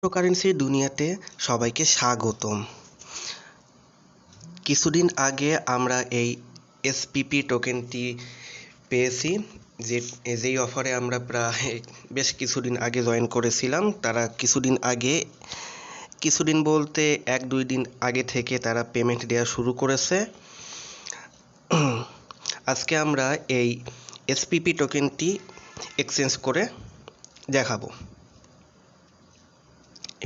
ক্রিপ্টোকারেন্সির দুনিয়াতে সবাইকে স্বাগতম। কিছুদিন আগে আমরা এই এসপিপি টোকেনটি পেয়েছি, যেই অফারে আমরা প্রায় বেশ কিছুদিন আগে জয়েন করেছিলাম। তারা কিছুদিন বলতে 1-2 দিন আগে থেকে তারা পেমেন্ট দেওয়া শুরু করেছে। আজকে আমরা এই এসপিপি টোকেনটি এক্সচেঞ্জ করে দেখাবো।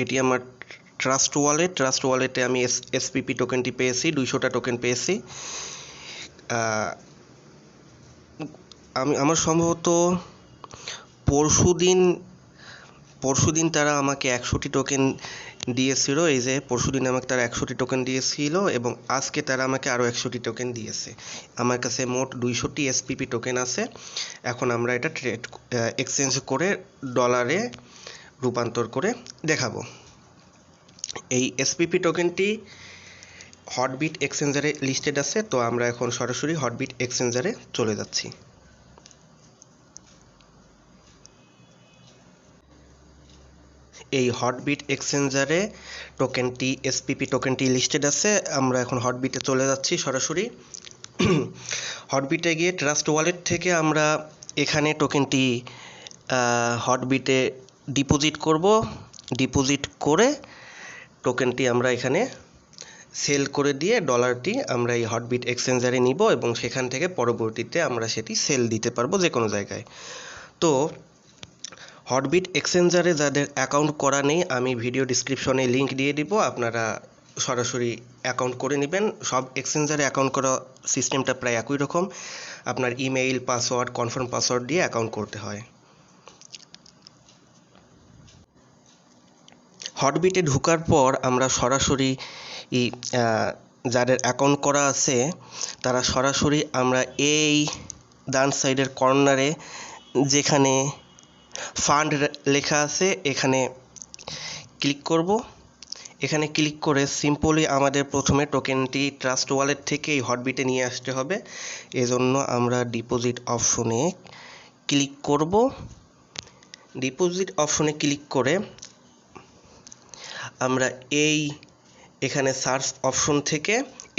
এটি আমার ট্রাস্ট ওয়ালেটে আমি এসপিপি টোকেনটি পেয়েছি, 200টা টোকেন পেয়েছি। আমার সম্ভবত পরশুদিন তারা আমাকে 100টি টোকেন দিয়েছিল। এই যে পরশুদিন আমাকে তারা 100টি টোকেন দিয়েছিল এবং আজকে তারা আমাকে আরও 100টি টোকেন দিয়েছে। আমার কাছে মোট 200টি এসপিপি টোকেন আছে। এখন আমরা এটা এক্সচেঞ্জ করে ডলারে রূপান্তর করে দেখাবো। এই এসপিপি টোকেনটি হটবিট এক্সচেঞ্জারে লিস্টেড আছে, তো আমরা এখন সরাসরি হটবিট এক্সচেঞ্জারে চলে যাচ্ছি। এই হটবিট এক্সচেঞ্জারে এসপিপি টোকেনটি লিস্টেড আছে। আমরা এখন হটবিটে চলে যাচ্ছি সরাসরি। হটবিটে গিয়ে ট্রাস্ট ওয়ালেট থেকে আমরা এখানে টোকেনটি হটবিটে ডিপোজিট করব। ডিপোজিট করে টোকেনটি আমরা এখানে সেল করে দিয়ে ডলারটি আমরা এই হটবিট এক্সচেঞ্জারে নিব এবং সেখান থেকে পরবর্তীতে আমরা সেটি সেল দিতে পারবো যে কোনো জায়গায়। তো হটবিট এক্সচেঞ্জারে যাদের অ্যাকাউন্ট করা নেই, আমি ভিডিও ডিসক্রিপশনে লিঙ্ক দিয়ে দিব, আপনারা সরাসরি অ্যাকাউন্ট করে নেবেন। সব এক্সচেঞ্জারে অ্যাকাউন্ট করা সিস্টেমটা প্রায় একই রকম। আপনার ইমেইল, পাসওয়ার্ড, কনফার্ম পাসওয়ার্ড দিয়ে অ্যাকাউন্ট করতে হয়। হটবিটে ঢোকার পর আমরা সরাসরি যাদের অ্যাকাউন্ট করা আছে তারা সরাসরি আমরা এই ডান সাইডের কর্নারে যেখানে ফান্ড লেখা আছে এখানে ক্লিক করব। এখানে ক্লিক করে সিম্পলি আমাদের প্রথমে টোকেনটি ট্রাস্ট ওয়ালেট থেকে এই হটবিটে নিয়ে আসতে হবে। এজন্য আমরা ডিপোজিট অপশনে ক্লিক করব। ডিপোজিট অপশনে ক্লিক করে আমরা এখানে সার্চ অপশন থেকে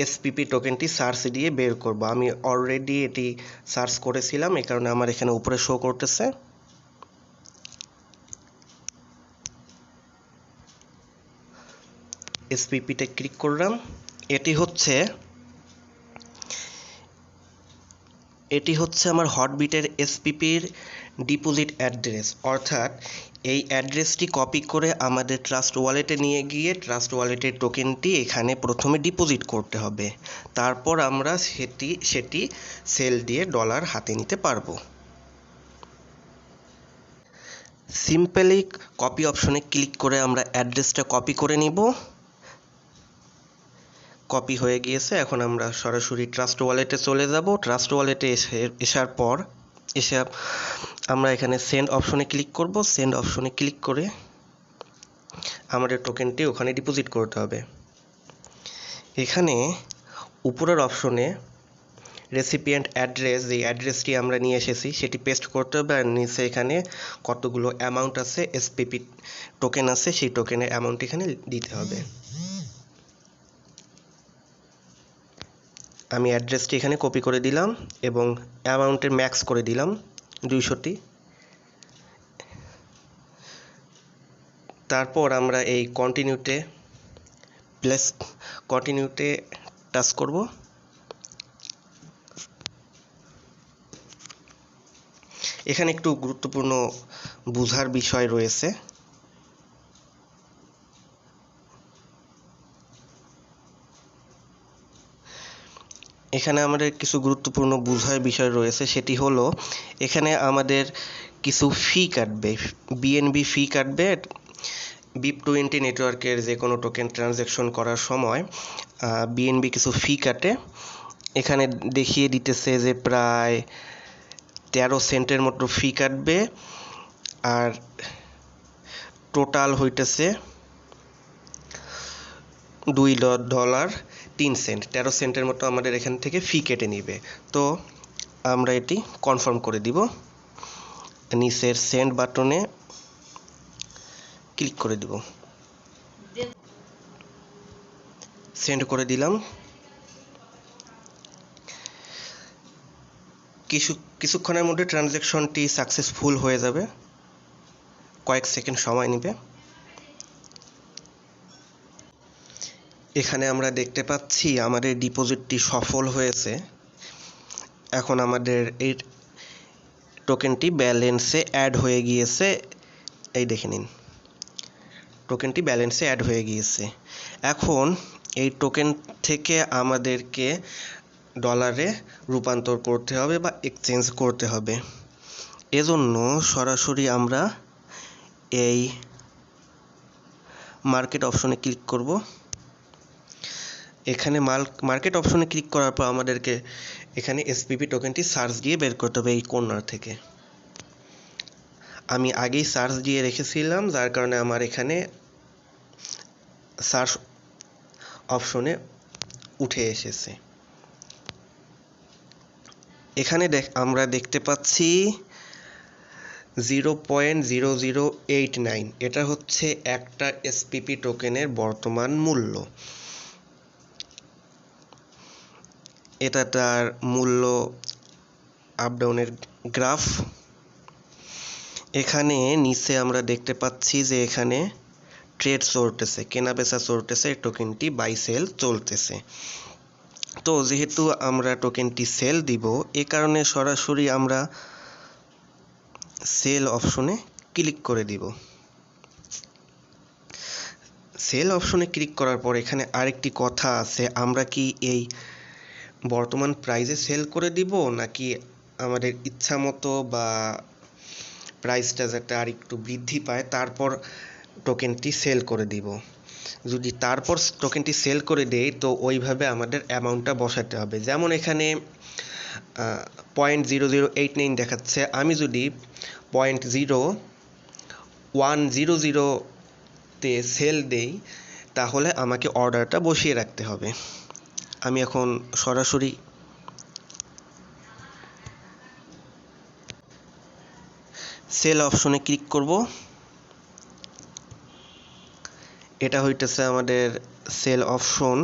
এসপিপি টোকেনটি সার্চ দিয়ে বের করব। আমি অলরেডি এটি সার্চ করেছিলাম, এই কারণে আমার এখানে উপরে শো করতেছে। এসপিপিতে ক্লিক করলাম। এটি হচ্ছে আমার হটবিটের এসপিপির ডিপোজিট অ্যাড্রেস, অর্থাৎ এই অ্যাড্রেসটি কপি করে আমাদের ট্রাস্ট ওয়ালেটে নিয়ে গিয়ে ট্রাস্ট ওয়ালেটের টোকেনটি এখানে প্রথমে ডিপোজিট করতে হবে। তারপর আমরা সেটি সেল দিয়ে ডলার হাতে নিতে পারবো। সিম্পলি কপি অপশনে ক্লিক করে আমরা অ্যাড্রেসটা কপি করে নিব। কপি হয়ে গিয়েছে। এখন আমরা সরাসরি ট্রাস্ট ওয়ালেটে চলে যাব। ট্রাস্ট ওয়ালেটে এসে আমরা এখানে সেন্ড অপশনে ক্লিক করব। সেন্ড অপশনে ক্লিক করে আমাদের টোকেনটি ওখানে ডিপোজিট করতে হবে। এখানে উপরের অপশনে রেসিপিয়েন্ট অ্যাড্রেস, যে অ্যাড্রেসটি আমরা নিয়ে এসেছি সেটি পেস্ট করতে হবে, আর নিচে এখানে কতগুলো অ্যামাউন্ট আছে, এসপিপি টোকেন আছে, সেই টোকেনের অ্যামাউন্ট এখানে দিতে হবে। আমি অ্যাড্রেসটি এখানে কপি করে দিলাম এবং অ্যামাউন্টের ম্যাক্স করে দিলাম 200টি। তারপর আমরা এই কন্টিনিউতে টাচ করব। এখানে একটু গুরুত্বপূর্ণ বোঝার বিষয় রয়েছে। এখানে আমাদের কিছু গুরুত্বপূর্ণ বোঝার বিষয় রয়েছে, সেটি হলো এখানে আমাদের কিছু ফি কাটবে, বিএনবি ফি কাটবে। BIP20 নেটওয়ার্কের যে কোনো টোকেন ট্রানজ্যাকশন করার সময় বিএনবি কিছু ফি কাটে। এখানে দেখিয়ে দিতেছে যে প্রায় 13 সেন্টের মতো ফি কাটবে, আর টোটাল হইতেছে $2.03। 13 সেন্টের মতো আমাদের এখান থেকে ফি কেটে নিবে। তো আমরা এটি কনফার্ম করে দিব। নিচের সেন্ড বাটনে ক্লিক করে দিব। সেন্ড করে দিলাম। কিছুক্ষণের মধ্যে ট্রানজ্যাকশনটি সাকসেসফুল হয়ে যাবে, কয়েক সেকেন্ড সময় নেবে। এখানে আমরা দেখতে পাচ্ছি আমাদের ডিপোজিটটি সফল হয়েছে। এখন আমাদের এই টোকেনটি ব্যালেন্সে অ্যাড হয়ে গিয়েছে, এই দেখে নিন টোকেনটি ব্যালেন্সে অ্যাড হয়ে গিয়েছে। এখন এই টোকেন থেকে আমাদেরকে ডলারে রূপান্তর করতে হবে বা এক্সচেঞ্জ করতে হবে। এজন্য সরাসরি আমরা এই মার্কেট অপশনে ক্লিক করব। এখানে মার্কেট অপশনে ক্লিক করার পর আমাদেরকে এখানে এসপিপি টোকেনটি সার্চ দিয়ে বের করতে হবে এই কর্নার থেকে। আমি আগেই সার্চ দিয়ে রেখেছিলাম, যার কারণে আমার এখানে সার্চ অপশনে উঠে এসেছে। এখানে আমরা দেখতে পাচ্ছি 0.0089, এটা হচ্ছে একটা এসপিপি টোকেনের বর্তমান মূল্য। এটা তার মূল্য আপডাউনের গ্রাফ। এখানে নিচে আমরা দেখতে পাচ্ছি যে এখানে ট্রেড চলতেছে, কেনা বেচা চলতেছে, টোকেনটি বাই সেল চলতেছে। তো যেহেতু আমরা টোকেনটি সেল দিব, এ কারণে সরাসরি আমরা সেল অপশনে ক্লিক করে দিব। সেল অপশনে ক্লিক করার পর এখানে আরেকটি কথা আছে, আমরা কি এই বর্তমান প্রাইসে সেল করে দিব নাকি আমাদের ইচ্ছা মতো বা প্রাইসটা যাতে আর একটু বৃদ্ধি পায় তারপর টোকেনটি সেল করে দিব। যদি তারপর টোকেনটি সেল করে দেই তো ওইভাবে আমাদের অ্যামাউন্টটা বসাতে হবে। যেমন এখানে 0.0089 দেখাচ্ছে, আমি যদি 0.0100-তে সেল দেই তাহলে আমাকে অর্ডারটা বসিয়ে রাখতে হবে। আমি এখন সরাসরি সেল অপশনে ক্লিক করব। এটা হইতেছে আমাদের সেল অপশন।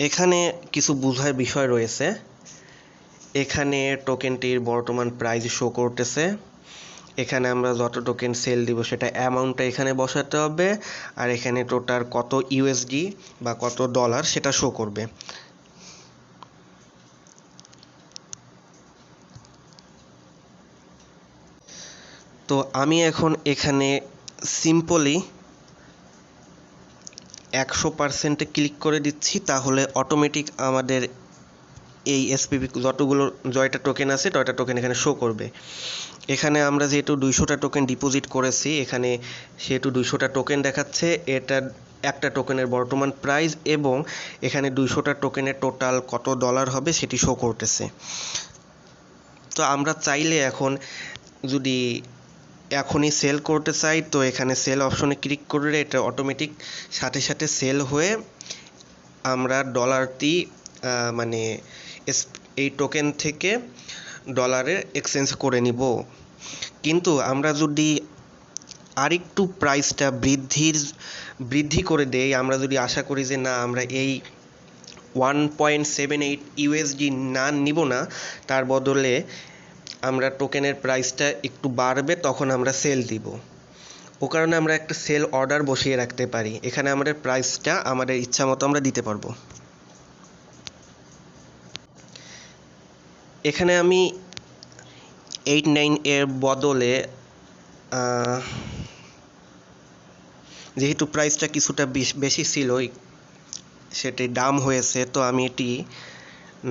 এখানে কিছু বোঝার বিষয় রয়েছে। এখানে টোকেনটির বর্তমান প্রাইস শো করতেছে। এখানে আমরা যত টোকেন সেল দিব সেটা অ্যামাউন্টটা এখানে বসাতে হবে, আর এখানে টোটাল কত ইউএসডি বা কত ডলার সেটা শো করবে। তো আমি এখন এখানে সিম্পলি 100%-এ ক্লিক করে দিচ্ছি, তাহলে অটোমেটিক আমাদের এই এসপিপি যতগুলো জয়টা টোকেন আছে তয়টা টোকেন এখানে শো করবে। এখানে আমরা যেহেতু 200টা টোকেন ডিপোজিট করেছি, এখানে সেহেতু 200টা টোকেন দেখাচ্ছে। এটা একটা টোকেনের বর্তমান প্রাইস এবং এখানে 200টা টোকেনের টোটাল কত ডলার হবে সেটি শো করতেছে। তো আমরা চাইলে এখন যদি এখনই সেল করতে চাই তো এখানে সেল অপশনে ক্লিক করলে এটা অটোমেটিক সাথে সাথে সেল হয়ে আমরা ডলারটি মানে এই টোকেন থেকে ডলারে এক্সচেঞ্জ করে নিব। কিন্তু আমরা যদি আরেকটু প্রাইসটা বৃদ্ধি করে দেই, আমরা যদি আশা করি যে না আমরা এই 1.78 ইউএসডি না নিব না, তার বদলে আমরা টোকেনের প্রাইসটা একটু বাড়বে, তখন আমরা সেল দিব। ও কারণে আমরা একটা সেল অর্ডার বসিয়ে রাখতে পারি। এখানে আমাদের প্রাইসটা আমাদের ইচ্ছা মতো আমরা দিতে পারবো। এখানে আমি 89 এর বদলে যেহেতু প্রাইসটা কিছুটা বেশি ছিল, সেটি দাম হয়েছে, তো আমি এটি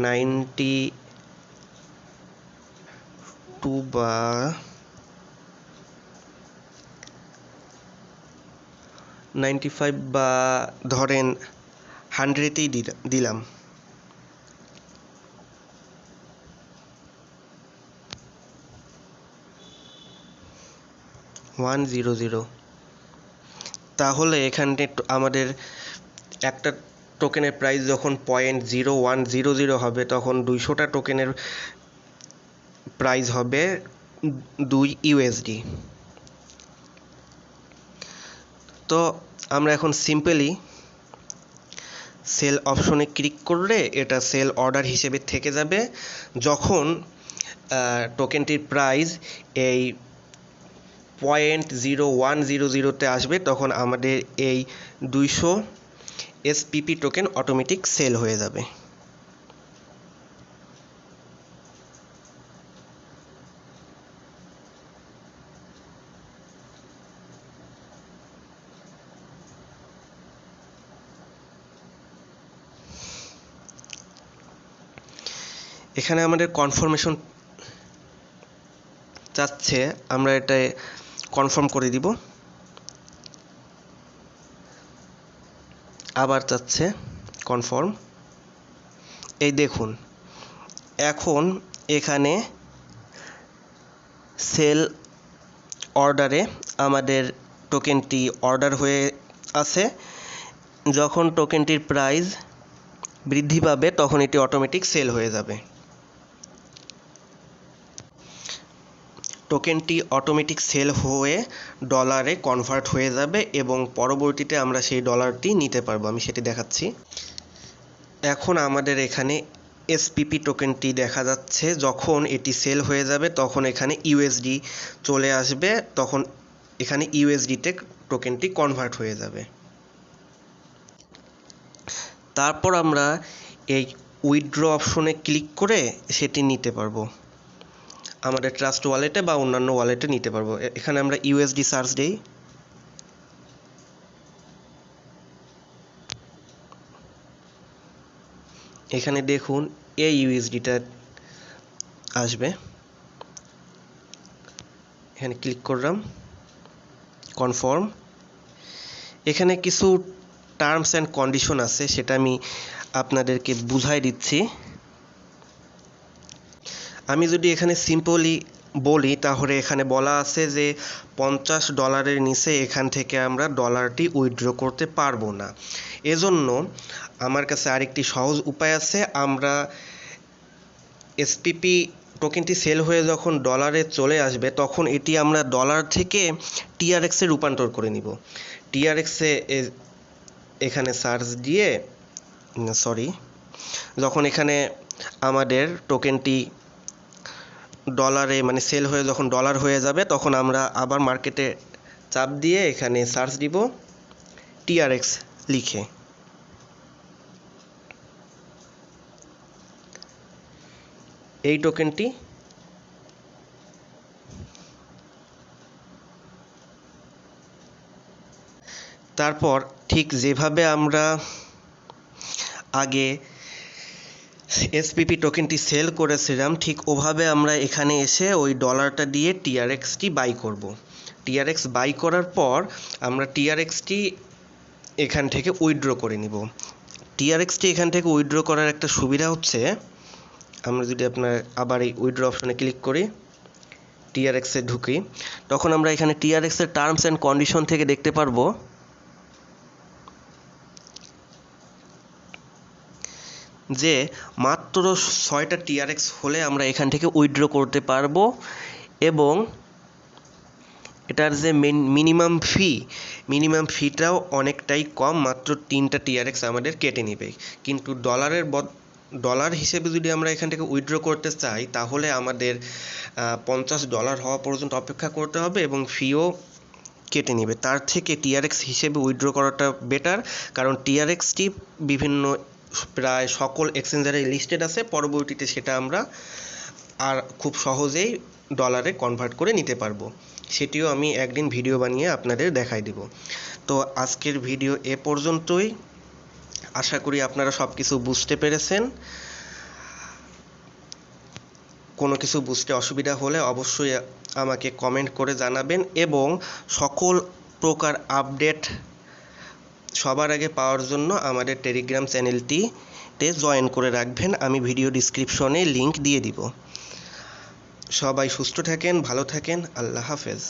92 বা 95 বা ধরেন 100-এই দিলাম। তাহলে এখানে আমাদের একটা টোকেনের প্রাইস যখন 0.0100 হবে তখন 200টা টোকেনের প্রাইস হবে 2 ইউএসডি। তো আমরা এখন সিম্পলি সেল অপশনে ক্লিক করলে এটা সেল অর্ডার হিসেবে থেকে যাবে। যখন টোকেনটির প্রাইস এই 0.0100 আসবে তখন আমাদের এই 200 SPP টোকেন অটোমেটিক সেল হয়ে যাবে। এখানে আমাদের কনফার্মেশন চাচ্ছে, আমরা এটা কনফার্ম করে দিব। আবার চাচ্ছে কনফার্ম। এই দেখুন এখন এখানে সেল অর্ডারে আমাদের টোকেনটি অর্ডার হয়ে আছে। যখন টোকেনটির প্রাইস বৃদ্ধি পাবে তখন এটি অটোমেটিক সেল হয়ে যাবে। টোকেনটি অটোমেটিক সেল হয়ে ডলারে কনভার্ট হয়ে যাবে এবং পরবর্তীতে আমরা সেই ডলারটি নিতে পারবো। আমি সেটি দেখাচ্ছি। এখন আমাদের এখানে SPP টোকেনটি দেখা যাচ্ছে। যখন এটি সেল হয়ে যাবে তখন এখানে USD চলে আসবে, তখন এখানে USD-তে টোকেনটি কনভার্ট হয়ে যাবে। তারপর আমরা এই উইথড্র অপশনে ক্লিক করে সেটি নিতে পারবো, আমাদের ট্রাস্ট ওয়ালেটে বা অন্যান্য ওয়ালেটে নিতে পারবো। এখানে আমরা USD সার্চ দেই। এখানে দেখুন এই USD-টা আসবে। এখানে ক্লিক করলাম, কনফার্ম। এখানে কিছু টার্মস অ্যান্ড কন্ডিশন আছে, সেটা আমি আপনাদেরকে বুঝাই দিচ্ছি। আমি যদি এখানে সিম্পলি বলি তাহলে এখানে বলা আছে যে $50 নিচে এখান থেকে আমরা ডলারটি উইথড্র করতে পারবো না। এজন্য আমার কাছে আরেকটি সহজ উপায় আছে। আমরা SPP টোকেনটি সেল হয়ে যখন ডলারে চলে আসবে তখন এটি আমরা ডলার থেকে TRX-এ রূপান্তর করে নিব। TRX-এ এখানে সার্চ দিয়ে যখন এখানে আমাদের টোকেনটি ডলারে মানে সেল হয়ে যখন ডলার হয়ে যাবে তখন আমরা আবার মার্কেটে চাপ দিয়ে এখানে সার্চ দিব TRX লিখে। এই টোকেনটি তারপর ঠিক যেভাবে আমরা আগে SPP টোকেনটি সেল করেছিলাম ঠিক ওভাবে আমরা এখানে এসে ওই ডলারটা দিয়ে TRX-টি বাই করব। TRX বাই করার পর আমরা TRX-টি এখান থেকে উইথড্র করে নিব। TRX-টি এখান থেকে উইথড্র করার একটা সুবিধা হচ্ছে, আমরা যদি আপনার আবার এই উইথড্র অপশনে ক্লিক করি, TRX-এ ঢুকি, তখন আমরা এখানে TRX-এর টার্মস অ্যান্ড কন্ডিশন থেকে দেখতে পারবো যে মাত্র 6টা TRX হলে আমরা এখান থেকে উইথড্র করতে পারবো এবং এটার যে মিনিমাম ফিটাও অনেকটাই কম, মাত্র 3টা TRX আমাদের কেটে নেবে। কিন্তু ডলার হিসেবে যদি আমরা এখান থেকে উইথড্র করতে চাই তাহলে আমাদের $50 হওয়া পর্যন্ত অপেক্ষা করতে হবে এবং ফিও কেটে নেবে। তার থেকে TRX হিসেবে উইথড্র করাটা বেটার, কারণ TRX-টি বিভিন্ন প্রায় সকল এক্সচেঞ্জারে লিস্টেড আছে। পরবর্তীতে সেটা আমরা আর খুব সহজেই ডলারে কনভার্ট করে নিতে পারবো। সেটিও আমি একদিন ভিডিও বানিয়ে আপনাদের দেখাই দিব। তো আজকের ভিডিও এ পর্যন্তই। আশা করি আপনারা সব কিছু বুঝতে পেরেছেন। কোনো কিছু বুঝতে অসুবিধা হলে অবশ্যই আমাকে কমেন্ট করে জানাবেন এবং সকল প্রকার আপডেট সবার আগে পাওয়ার জন্য আমাদের টেলিগ্রাম চ্যানেলটিতে জয়েন করে রাখবেন। আমি ভিডিও ডিসক্রিপশনে লিংক দিয়ে দিব। সবাই সুস্থ থাকেন, ভালো থাকেন। আল্লাহ হাফেজ।